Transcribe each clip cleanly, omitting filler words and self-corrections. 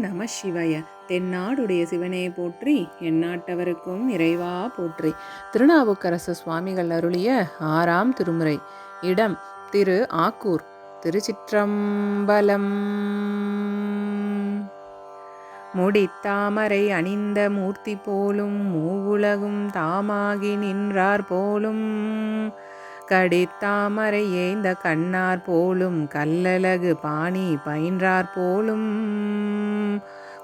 நம சிவாய. தென்னாடுடைய சிவனே போற்றி, எந்நாட்டவருக்கும் இறைவா போற்றி. திருநாவுக்கரசு சுவாமிகள் அருளிய 6ஆம் திருமுறை. இடம் திரு ஆக்கூர். திருச்சிற்றம்பலம். முடித்தாமரை அணிந்த மூர்த்தி போலும் மூவுலகும் தாமாகி நின்றார் போலும், கடித்தாமரை ஏய்ந்த கண்ணார் போலும் கல்லழகு பாணி பயின்றார் போலும்,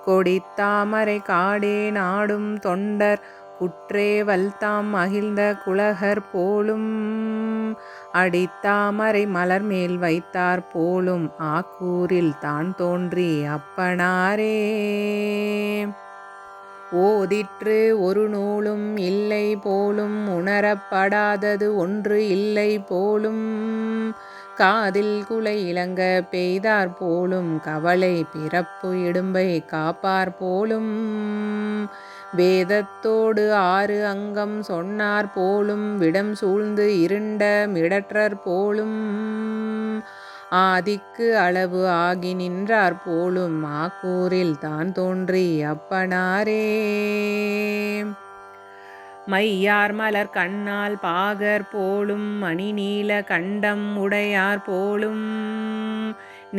கொடித்தாமரை காடே நாடும் தொண்டர் குற்றேவல்தாம் மகிழ்ந்த குலகர் போலும், அடித்தாமரை மலர்மேல் வைத்தார் போலும் ஆக்கூரில் தான் தோன்றி அப்பனாரே. ஓதிற்று ஒரு நூலும் இல்லை போலும், உணரப்படாதது ஒன்று இல்லை போலும், காதில் குலை இலங்க பெய்தார் போலும் கவலை பிறப்பு இடும்பை காப்பார் போலும், வேதத்தோடு 6 அங்கம் சொன்னார் போலும் விடம் சூழ்ந்து இருண்ட மிடற்றர் போலும், ஆதிக்கு அளவு ஆகி நின்றார் போலும் ஆக்கூரில் தான் தோன்றி அப்பனாரே. மையார் மலர் கண்ணால் பாகர் போலும் மணிநீல கண்டம் உடையார் போலும்,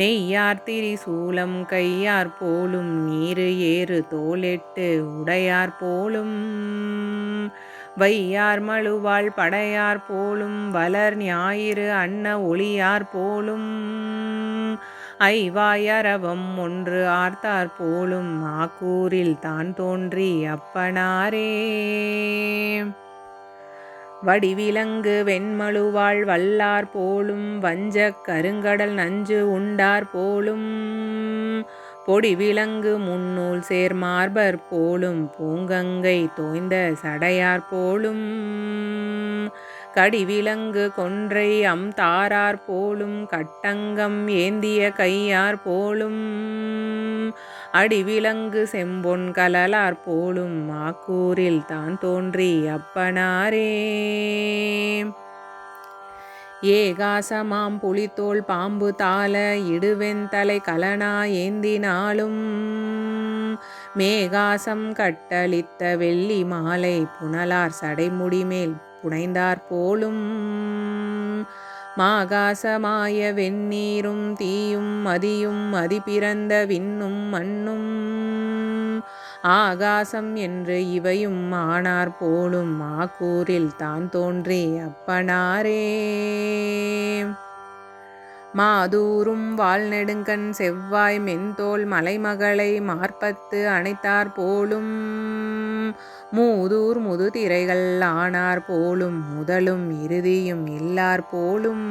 நெய்யார் திரிசூலம் கையார் போலும் நீரு ஏறு தோளெட்டு உடையார் போலும், வையார் மழுவாள் படையார் போலும் வளர் ஞாயிறு அன்ன ஒளியார் போலும், ஐவாயரவம் ஒன்று ஆர்த்தார் போலும் ஆக்கூரில் தான் தோன்றி அப்பனாரே. வடிவிலங்கு வெண்மழுவாள் வல்லார் போலும் வஞ்சக் கருங்கடல் நஞ்சு உண்டார் போலும், பொடிவிலங்கு முன்னூல் சேர்மார்பர் போலும் பூங்கங்கை தோய்ந்த சடையார் போலும், கடிவிலங்கு கொன்றை தாரார் போலும் கட்டங்கம் ஏந்திய கையார் போலும், அடிவிலங்கு செம்பொன் கலலார் போலும் ஆக்கூரில் தான் தோன்றி அப்பனாரே. ஏகாசமாம் புலித்தோல் பாம்பு தாள இடுவெண்தலை கலனா ஏந்தினாலும், மேகாசம் கட்டளித்த வெள்ளி மாலை புனலார் சடைமுடிமேல் புனைந்தார் போலும், மாகாசமாய வெந்நீரும் தீயும் மதியும் மதி பிறந்த விண்ணும் மண்ணும், ஆகாசம் என்று இவையும் ஆனார் போலும் ஆக்கூரில் தான் தோன்றி அப்பனாரே. மாதூரும் வாழ்நெடுங்கண் செவ்வாய் மென்தோல் மலைமகளை மார்பத்து அணைத்தார் போலும், மூதூர் முதுதிரைகள் ஆனார் போலும் முதலும் இறுதியும் இல்லார் போலும்,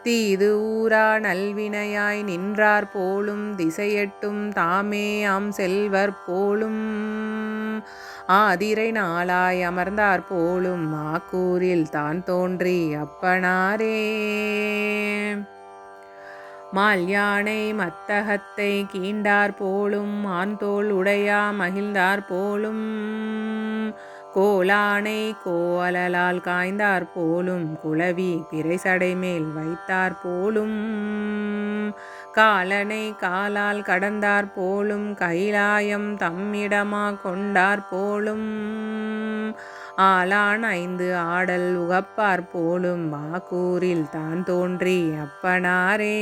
தீது ஊரா நல்வினையாய் நின்றார் போலும் திசையெட்டும் தாமே செல்வர் போலும், ஆதிரை நாளாய் அமர்ந்தார் போலும் ஆக்கூரில் தான் தோன்றி அப்பனாரே. மால் யானை மத்தகத்தை கீண்டார் போலும் ஆண்தோள் உடையா மகிழ்ந்தார் போலும், கோலானை கோஅலலால் காய்ந்தார் போலும் குளவி பிறைசடை மேல் வைத்தார் போலும், காலனை காலால் கடந்தார் போலும் கைலாயம் தம்மிடமா கொண்டார் போலும், ஆலான் 5 ஆடல் உகப்பார் போலும் ஆக்கூரில் தான் தோன்றி அப்பனாரே.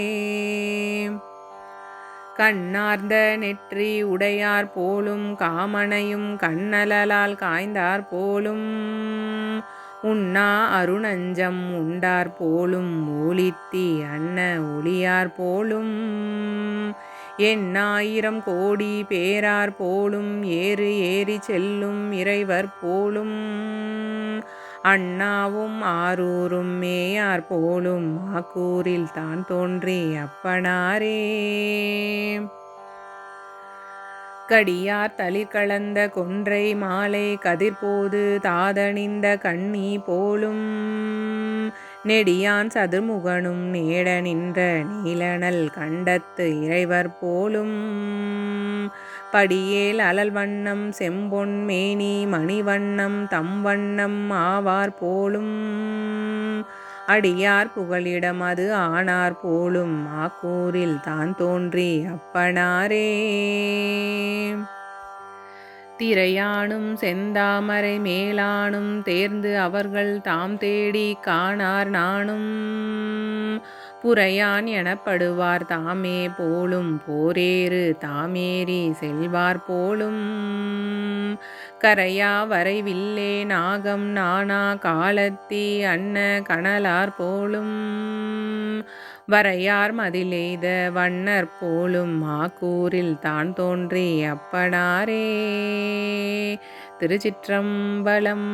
கண்ணார்ந்த நெற்றி உடையார் போலும் காமனையும் கண்ணலலால் காய்ந்தார் போலும், உண்ணா அருணஞ்சம் உண்டார் போலும் ஊழித்தி அன்ன ஒளியார் போலும், எண்ணாயிரம் கோடி பேரார் போலும் ஏறு ஏறி செல்லும் இறைவர் போலும், அண்ணாவும் ஆரூரும் மேயார் போலும் ஆக்கூரில் தான் தோன்றி அப்பனாரே. கடியார் தளிர் கலந்த கொன்றை மாலை கதிர்போது தாதணிந்த கண்ணி போலும், நெடியான் சதுர்முகனும் நேட நின்ற நீலனல் கண்டத்து இறைவர் போலும், படியேல் அலல் வண்ணம் செம்பொன் மேனி மணிவண்ணம் தம் வண்ணம் ஆவார் போலும், அடியார் புகழிடம் அது ஆனார் போலும் ஆக்கூரில் தான் தோன்றி அப்பனாரே. திரையானும் செந்தாமரை மேலானும் தேர்ந்து அவர்கள் தாம் தேடி காணார் நானும் புரையான் எனப்படுவார் தாமே போலும் போரேறு தாமேறி செல்வார் போலும் கரையா வரைவில்லே நாகம் நானா காலத்தி அன்ன கனலார் போலும் வரையார் மதிலெய்த வண்ணர் போலும் ஆக்கூரில் தான் தோன்றி அப்பனாரே. திருச்சிற்றம்பலம்.